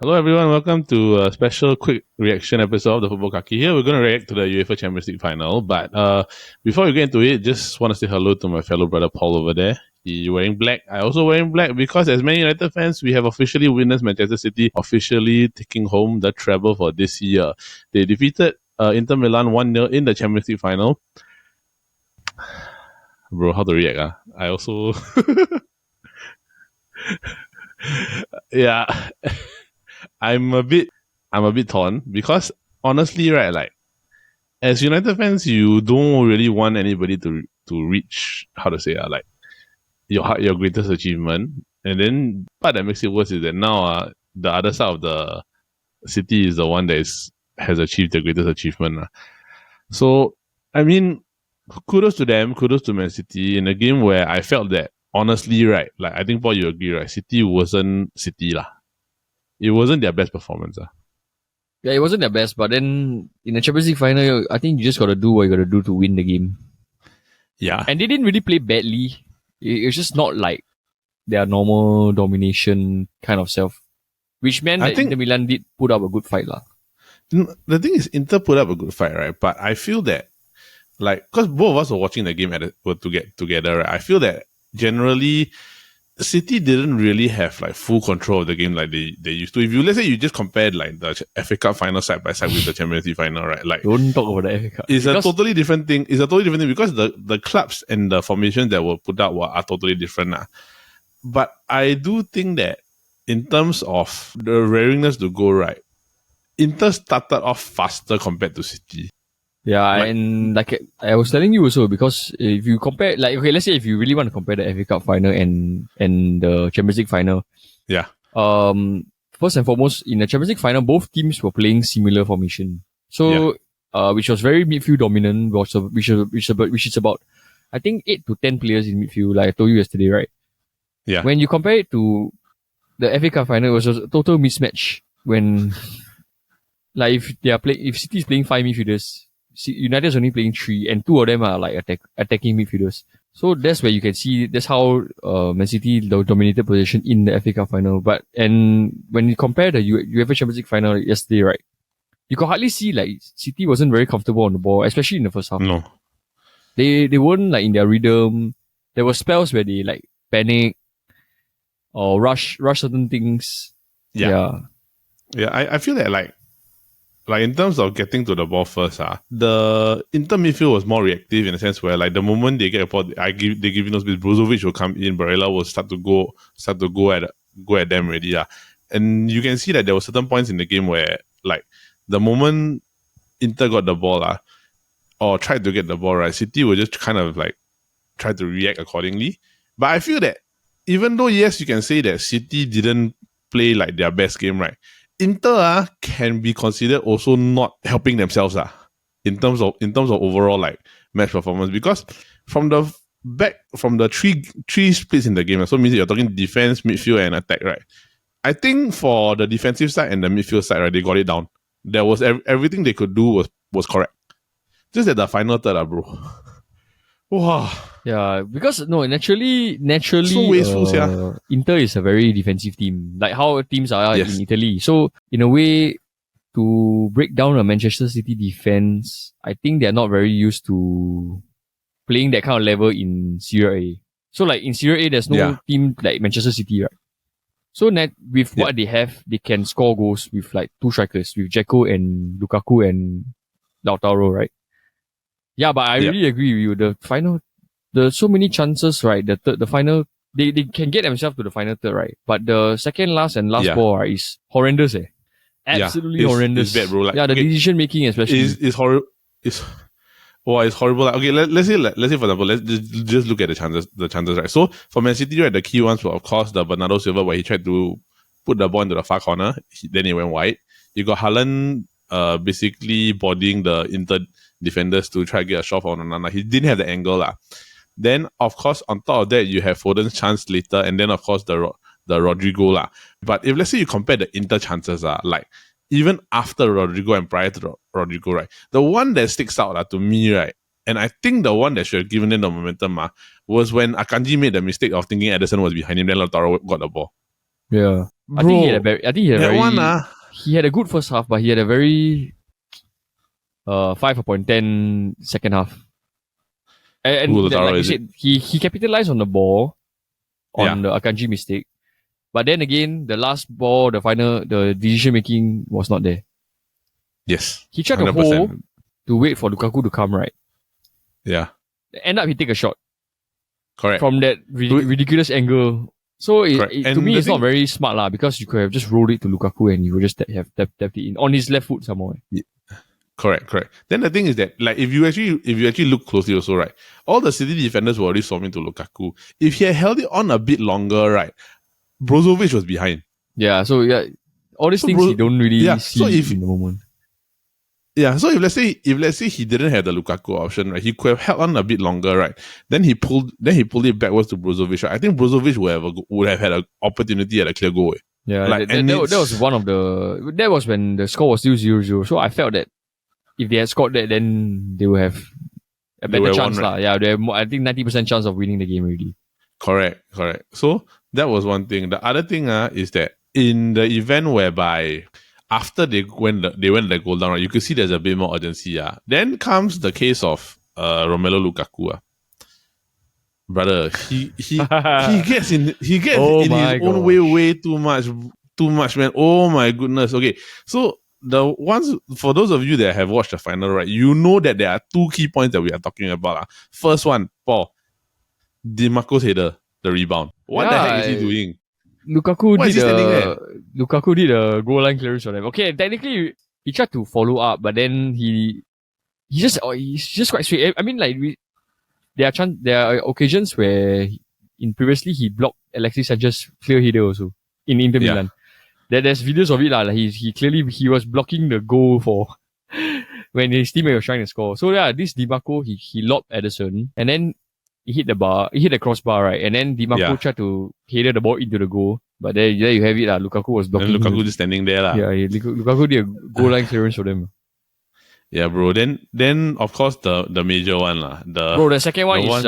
Hello everyone, welcome to a special quick reaction episode of the Football Kaki. Here we're going to react to the UEFA Champions League final, but before we get into it, just want to say hello to my fellow brother Paul over there. He's wearing black. I also wearing black because as many United fans, we have officially witnessed Manchester City officially taking home the treble for this year. They defeated Inter Milan 1-0 in the Champions League final. Bro, how to react? I also... yeah... I'm a bit torn because honestly, right, like as United fans, you don't really want anybody to reach like your greatest achievement, and then part that makes it worse is that now the other side of the city is the one that has achieved the greatest achievement. So I mean, kudos to them, kudos to Man City in a game where I felt that honestly, right, like I think Paul, you agree, right? City wasn't City lah. It wasn't their best performance. Yeah, it wasn't their best, but then in the Champions League final, I think you just got to do what you got to do to win the game. Yeah. And they didn't really play badly. It's just not like their normal domination kind of self. Which meant that Inter Milan did put up a good fight. The thing is, Inter put up a good fight, right? But I feel that, like, because both of us were watching the game to get together, right? I feel that generally, City didn't really have like full control of the game like they used to. If you let's say you just compared like the FA Cup final side by side with the Champions League final, right? Like, don't talk about the FA Cup. It's a totally different thing. It's a totally different thing because the clubs and the formations that were put out are totally different. But I do think that in terms of the rariness to go right, Inter started off faster compared to City. Yeah, and like I was telling you also, because if you compare, like, okay, let's say if you really want to compare the FA Cup final and the Champions League final. Yeah. First and foremost, in the Champions League final, both teams were playing similar formation. So, which was very midfield dominant, which is about, I think, 8 to 10 players in midfield, like I told you yesterday, right? Yeah. When you compare it to the FA Cup final, it was a total mismatch when, like, if City is playing 5 midfielders, United is only playing 3, and 2 of them are like attacking midfielders. So that's where you can see that's how Man City dominated position in the FA Cup final. And when you compare the UEFA Champions League final yesterday, right, you could hardly see like City wasn't very comfortable on the ball, especially in the first half. No, they weren't like in their rhythm. There were spells where they like panic or rush certain things. Yeah. I feel that like in terms of getting to the ball first, the Inter midfield was more reactive in a sense where like the moment they get a ball, they give you those bits. Brozovic will come in, Barella will start to go at them already. And you can see that there were certain points in the game where like the moment Inter got the ball, or tried to get the ball, right, City will just kind of like try to react accordingly. But I feel that even though yes, you can say that City didn't play like their best game, right? Inter can be considered also not helping themselves in terms of overall like match performance, because from the three splits in the game, so means you're talking defense, midfield, and attack, right? I think for the defensive side and the midfield side, right, they got it down. There was everything they could do was correct. Just at the final third, bro. Wow. Yeah, because naturally, so wasteful, Inter is a very defensive team, like how teams are in Italy. So in a way, to break down a Manchester City defense, I think they're not very used to playing that kind of level in Serie A. So like in Serie A, there's no team like Manchester City, right? So with what they have, they can score goals with like 2 strikers, with Dzeko and Lukaku and Lautaro, right? Yeah, but I really agree with you. The final, there's so many chances, right? The final, they can get themselves to the final third, right? But the second last and last ball, right, is horrendous, Absolutely horrendous. It's bad, bro. Like, the decision making especially is horrible. It's horrible. Like, okay, let's say for example, let's just look at the chances, right? So for Man City, right, the key ones were of course the Bernardo Silva where he tried to put the ball into the far corner, then he went wide. You got Haaland basically bodying the Inter defenders to try to get a shot on Onana. He didn't have the angle. Then, of course, on top of that, you have Foden's chance later, and then, of course, the Rodrigo. But if, let's say, you compare the Inter chances, like, even after Rodrigo and prior to Rodrigo, right, the one that sticks out to me, right, and I think the one that should have given them the momentum was when Akanji made the mistake of thinking Ederson was behind him, then Lautaro got the ball. Yeah. I think he had a very, one, he had a good first half, but he had a very 5 upon 10 second half. And like you said, he capitalized on the ball, on the Akanji mistake. But then again, the last ball, the decision making was not there. Yes. He tried 100%. To hold to wait for Lukaku to come, right? Yeah. End up he take a shot. Correct. From that ridiculous angle. So to me, it's not very smart lah, because you could have just rolled it to Lukaku and you would just have tapped it in on his left foot somewhere. Yeah. Correct. Then the thing is that, like, if you actually look closely also, right, all the City defenders were already swarming to Lukaku. If he had held it on a bit longer, right, Brozovic was behind. Yeah, so yeah, all these things you don't really see in the moment. Yeah, so if let's say he didn't have the Lukaku option, right, he could have held on a bit longer, right? Then he pulled it backwards to Brozovic. Right? I think Brozovic would have had an opportunity at a clear goal. Yeah, like, that was when the score was still 0-0. So I felt that if they had scored that, then they would have a better chance lah. Right? Yeah, they have more, I think 90% chance of winning the game already. Correct. So that was one thing. The other thing is that in the event whereby after they went the goal down, right, you could see there's a bit more urgency. Then comes the case of Romelu Lukaku. Brother, he gets in his own way too much, man. Oh my goodness. Okay, so for those of you that have watched the final, right, you know that there are two key points that we are talking about. First one, Paul, DiMarco's header, the rebound. What the heck is he doing? Lukaku did a goal line clearance for them. Okay, technically he tried to follow up, but then he's just quite straight. I mean, like, there are occasions where previously he blocked Alexis Sanchez's clear header also in Inter Milan. There's videos of it lah. Like he was blocking the goal for when his teammate was trying to score. So yeah, this DiMarco he lobbed Ederson and then he hit the crossbar, right? And then DiMarco tried to header the ball into the goal. But there you have it lah. Lukaku was blocking. And Lukaku just standing there lah. Yeah, Lukaku did a goal line clearance for them. Yeah, bro. Then of course the major one lah. The second one is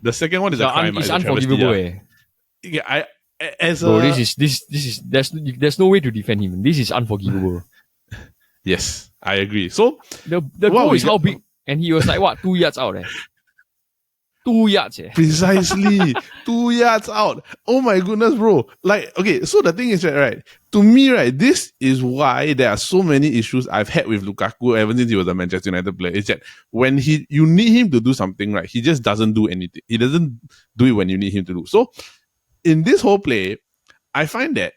the second one is a crime. It's unforgivable. Yeah, this is there's no way to defend him. This is unforgivable. Yes, I agree. So the goal is how big, and he was like what 2 yards out. 2 yards. Precisely. 2 yards out. Oh my goodness, bro. Like, okay, so the thing is that, right, to me, right, this is why there are so many issues I've had with Lukaku ever since he was a Manchester United player. Is that when you need him to do something, right, he just doesn't do anything. He doesn't do it when you need him to do. So in this whole play, I find that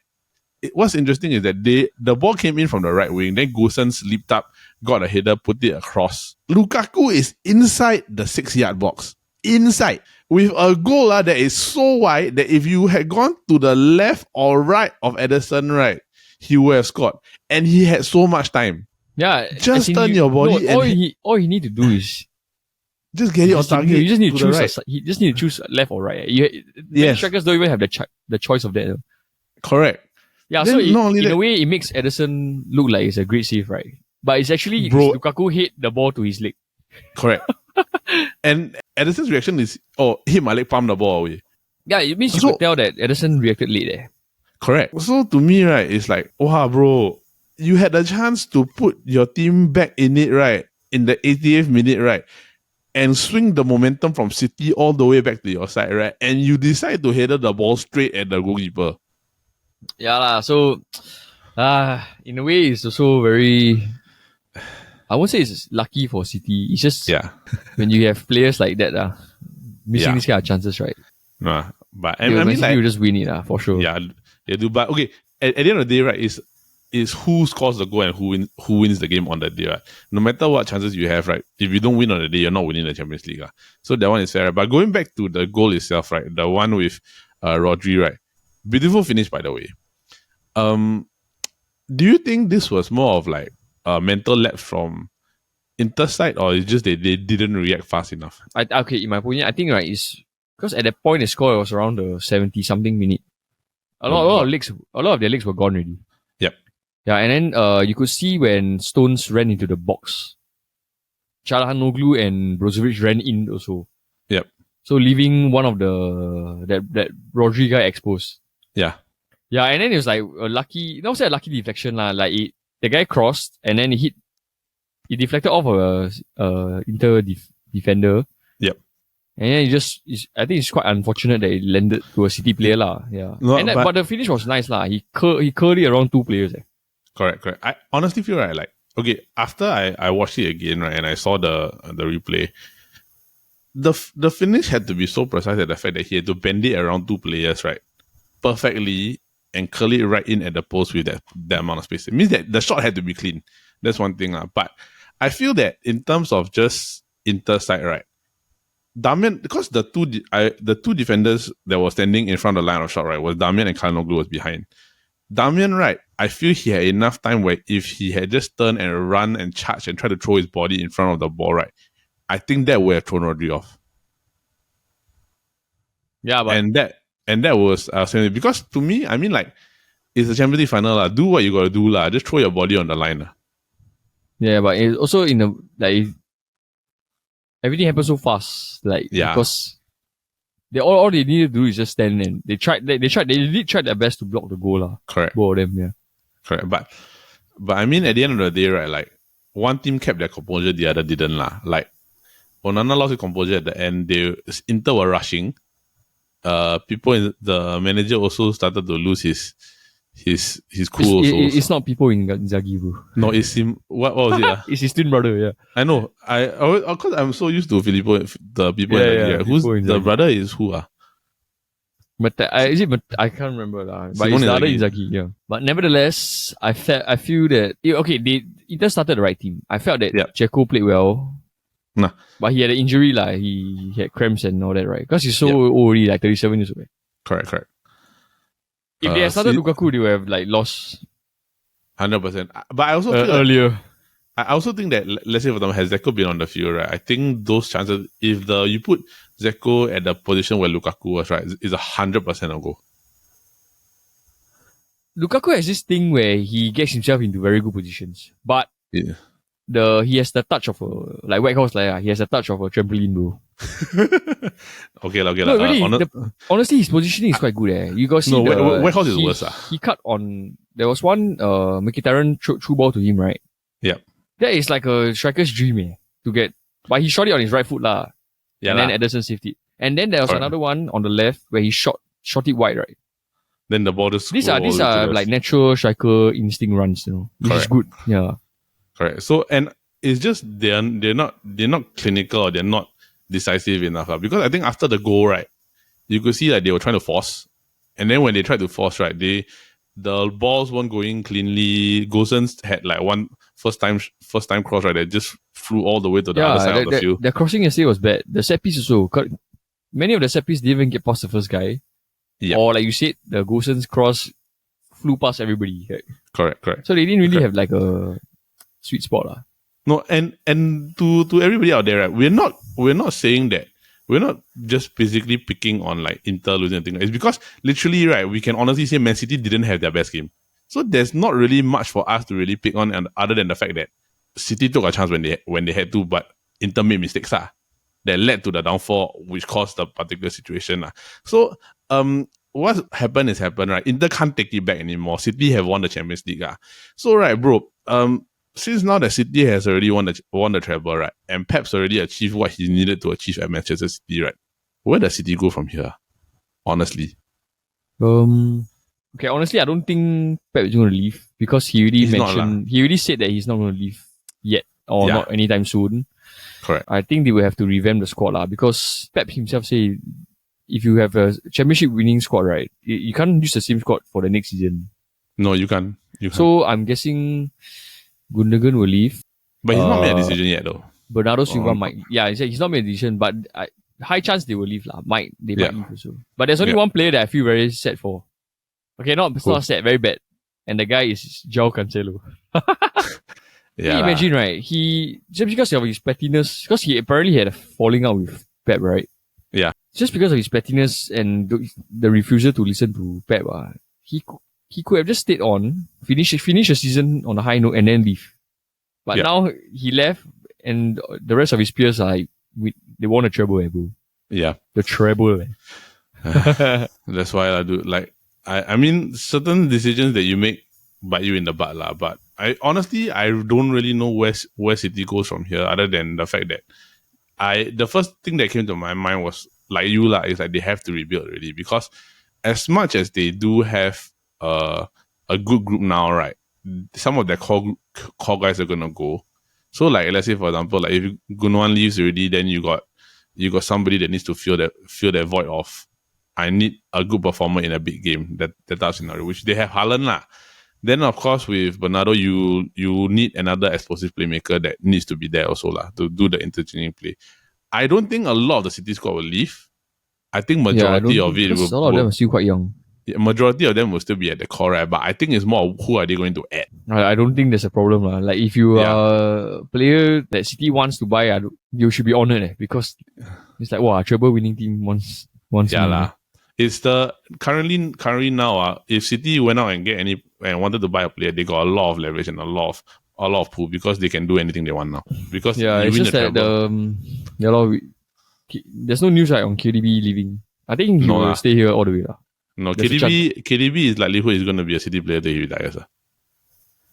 what's interesting is that the ball came in from the right wing, then Goosen slipped up, got a header, put it across. Lukaku is inside the 6-yard box. Inside with a goal that is so wide that if you had gone to the left or right of Ederson, right, he would have scored. And he had so much time. Yeah, just turn your body. No, all you need to do is just get it on target. You just need to choose. Right. You just need to choose left or right. Strikers don't even have the choice of that. Correct. Yeah, then so in a way, it makes Ederson look like it's a great save, right? But it's actually Lukaku hit the ball to his leg. Correct. And Ederson's reaction is, hit my leg, palm the ball away. Yeah, it means you could tell that Ederson reacted late there. Correct. So to me, right, it's like, bro, you had the chance to put your team back in it, right, in the 80th minute, right, and swing the momentum from City all the way back to your side, right, and you decide to header the ball straight at the goalkeeper. Yeah lah. So, in a way, it's also very. I won't say it's lucky for City. It's just when you have players like that, missing these kind of chances, right? Nah, but I mean, like, you just win it, for sure. Yeah, they do. But okay, at the end of the day, right, is who scores the goal and who wins the game on that day, right? No matter what chances you have, right? If you don't win on the day, you're not winning the Champions League. So that one is fair. Right? But going back to the goal itself, right? The one with Rodri, right? Beautiful finish, by the way. Do you think this was more of like a mental lapse from Inter side, or it's just they didn't react fast enough? Okay, in my opinion, I think, right, is because at that point the score was around the 70-something minute. A lot of their legs were gone already. Yep. Yeah, and then you could see when Stones ran into the box, Çalhanoğlu and Brozovic ran in also. Yep. So leaving one of that Rodri guy exposed. Yeah. Yeah, and then it was like a lucky, not say a lucky deflection lah. Like the guy crossed and then he deflected off a Inter defender. Yep. And then I think it's quite unfortunate that it landed to a City player lah. Yeah. No, but the finish was nice lah. He curled it around two players. Correct. I honestly feel right, like, okay, after I watched it again, right, and I saw the replay, the finish had to be so precise at the fact that he had to bend it around two players, right, perfectly, and curl it right in at the post with that amount of space. It means that the shot had to be clean. That's one thing. But I feel that in terms of just Inter side, right, Damian, because the two defenders that were standing in front of the line of shot, right, was Damian and Calhanoglu was behind. Damian, right, I feel he had enough time where if he had just turned and run and charged and tried to throw his body in front of the ball, right, I think that would have thrown Rodri off. Yeah, but and that was because to me, I mean, like, it's a Champions League final lah. Do what you gotta do lah. Just throw your body on the line lah. Yeah, but it's also in the like everything happened so fast. Like because all they needed to do is just stand and they did try their best to block the goal lah. Correct. Both of them, yeah. Correct. But I mean, at the end of the day, right, like, one team kept their composure, the other didn't lah. Like, Onana lost his composure at the end. Inter were rushing. People in the manager also started to lose his cool. It's not people in Inzaghi, bro. No, it's him. What was it? It's his twin brother. Yeah, I know. Because I'm so used to Filippo, the people in Inzaghi. Who's the brother? Is who? But I can't remember lah. But it's the other Inzaghi. Yeah. But nevertheless, I feel that Inter started the right team. I felt that Dzeko played well. Nah. But he had an injury lah. He had cramps and all that, right? Because he's so old already, like 37 years old. Correct. If they had started Lukaku, they would have like lost 100%. But I also feel earlier. I also think that, let's say for example, has Dzeko been on the field, right? I think those chances, if you put Dzeko at the position where Lukaku was, right, is 100% a goal. Lukaku has this thing where he gets himself into very good positions, but he has the touch of like Whitehouse, like he has a touch of a trampoline, bro. Okay. No, really, honestly, his positioning is quite good. You got see Whitehouse is worse. He cut on. There was one Mkhitaryan threw ball to him, right? Yeah. That is like a striker's dream, to get. But he shot it on his right foot, lah. Yeah. And then Ederson saved it. And then there was another one on the left where he shot it wide, right? Then the ball just. These are like natural striker instinct runs, which is good. Yeah. Correct. So, and it's just they're not clinical, or they're not decisive enough. Because I think after the goal, right, you could see that they were trying to force, and then when they tried to force, right, the balls weren't going cleanly. Gosens had like one first time cross, right, that just flew all the way to the other side of the field. The crossing yesterday was bad. The set piece also, many of the set pieces didn't even get past the first guy. Yep. Or like you said, the Gosens cross flew past everybody. Right? Correct. So they didn't really have like a sweet spot lah. No, and to everybody out there, right, we're not saying that, we're not just basically picking on like Inter losing thing. It's because literally, right, we can honestly say Man City didn't have their best game. So there's not really much for us to really pick on, and other than the fact that City took a chance when they had to, but Inter made mistakes that led to the downfall, which caused the particular situation. So what happened is happened, right? Inter can't take it back anymore. City have won the Champions League. So right, bro, since now that City has already won the treble, right, and Pep's already achieved what he needed to achieve at Manchester City, right, where does City go from here? Honestly. Okay, honestly, I don't think Pep is going to leave, because he already said that he's not going to leave yet, or not anytime soon. Correct. I think they will have to revamp the squad because Pep himself say, if you have a championship winning squad, right, you can't use the same squad for the next season. No, you can't. So I'm guessing Gundogan will leave. But he's not made a decision yet, though. Bernardo Silva might. Yeah, he's not made a decision, but high chance they will leave. They might leave also. But there's only one player that I feel very sad for. Okay, not sad, very bad. And the guy is João Cancelo. Can you imagine, right? He, just because of his pettiness, because he apparently had a falling out with Pep, right? Yeah. Just because of his pettiness and the refusal to listen to Pep, he could have just stayed on, finish the season on a high note, and then leave. But now he left, and the rest of his peers are like, they won a treble, bro. Yeah. The treble. That's why I do, like, I mean, certain decisions that you make bite you in the butt, lah. But I don't really know where City goes from here, other than the fact that the first thing that came to my mind was like you, lah, is like they have to rebuild already, because as much as they do have a good group now, right? Some of their core guys are gonna go. So like, let's say for example, like if Gunwan leaves already, then you got somebody that needs to fill that void of, I need a good performer in a big game, that type of scenario, which they have Haaland lah. Then of course with Bernardo, you need another explosive playmaker that needs to be there also lah, to do the interchanging play. I don't think a lot of the City squad will leave. I think majority of it will. A lot of them are still quite young. Majority of them will still be at the core, right? But I think it's more who are they going to add. I don't think there's a problem. Like if you are a player that City wants to buy, you should be honoured because it's like, wow, treble winning team wants yeah lah. It's the currently now, if City went out and wanted to buy a player, they got a lot of leverage and a lot of pull, because they can do anything they want now. Because it's just that there's no news right on KDB leaving. I think he will stay here all the way lah. No, KDB is likelihood is going to be a City player till he retires.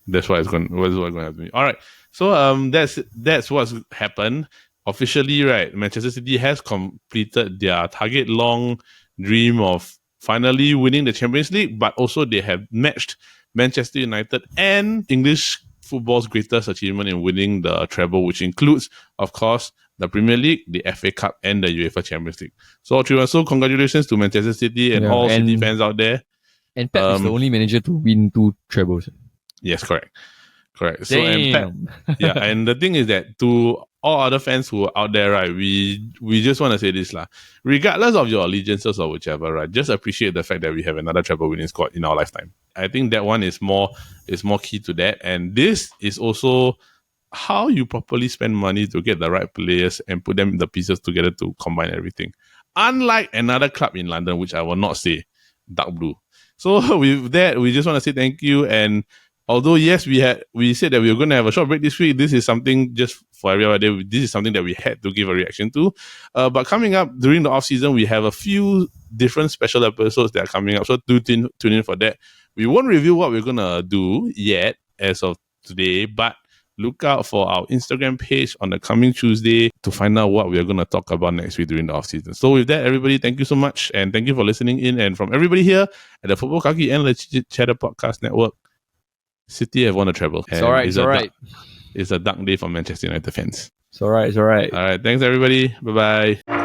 That's what it's going to happen to be. All right, so that's what's happened officially, right? Manchester City has completed their target long dream of finally winning the Champions League, but also they have matched Manchester United and English football's greatest achievement in winning the treble, which includes, of course, the Premier League, the FA Cup, and the UEFA Champions League. So congratulations to Manchester City and all City fans out there. And Pep is the only manager to win 2 trebles. Yes, correct. So Damn. and Pep, and the thing is that to all other fans who are out there, right, we just want to say this lah. Regardless of your allegiances or whichever, right, just appreciate the fact that we have another treble winning squad in our lifetime. I think that one is more key to that, and this is also how you properly spend money to get the right players and put them the pieces together to combine everything. Unlike another club in London, which I will not say, Dark Blue. So with that, we just want to say thank you. And although yes, we said that we were going to have a short break this week, this is something just for everybody. This is something that we had to give a reaction to. But coming up during the off season, we have a few different special episodes that are coming up. So tune in for that. We won't review what we're gonna do yet as of today, but look out for our Instagram page on the coming Tuesday to find out what we are going to talk about next week during the off season. So with that, everybody, thank you so much, and thank you for listening in. And from everybody here at the Football Kaki and the Chit Chatter Podcast Network, City have won a treble. It's all right. It's a dark day for Manchester United fans. It's all right. All right. Thanks, everybody. Bye-bye.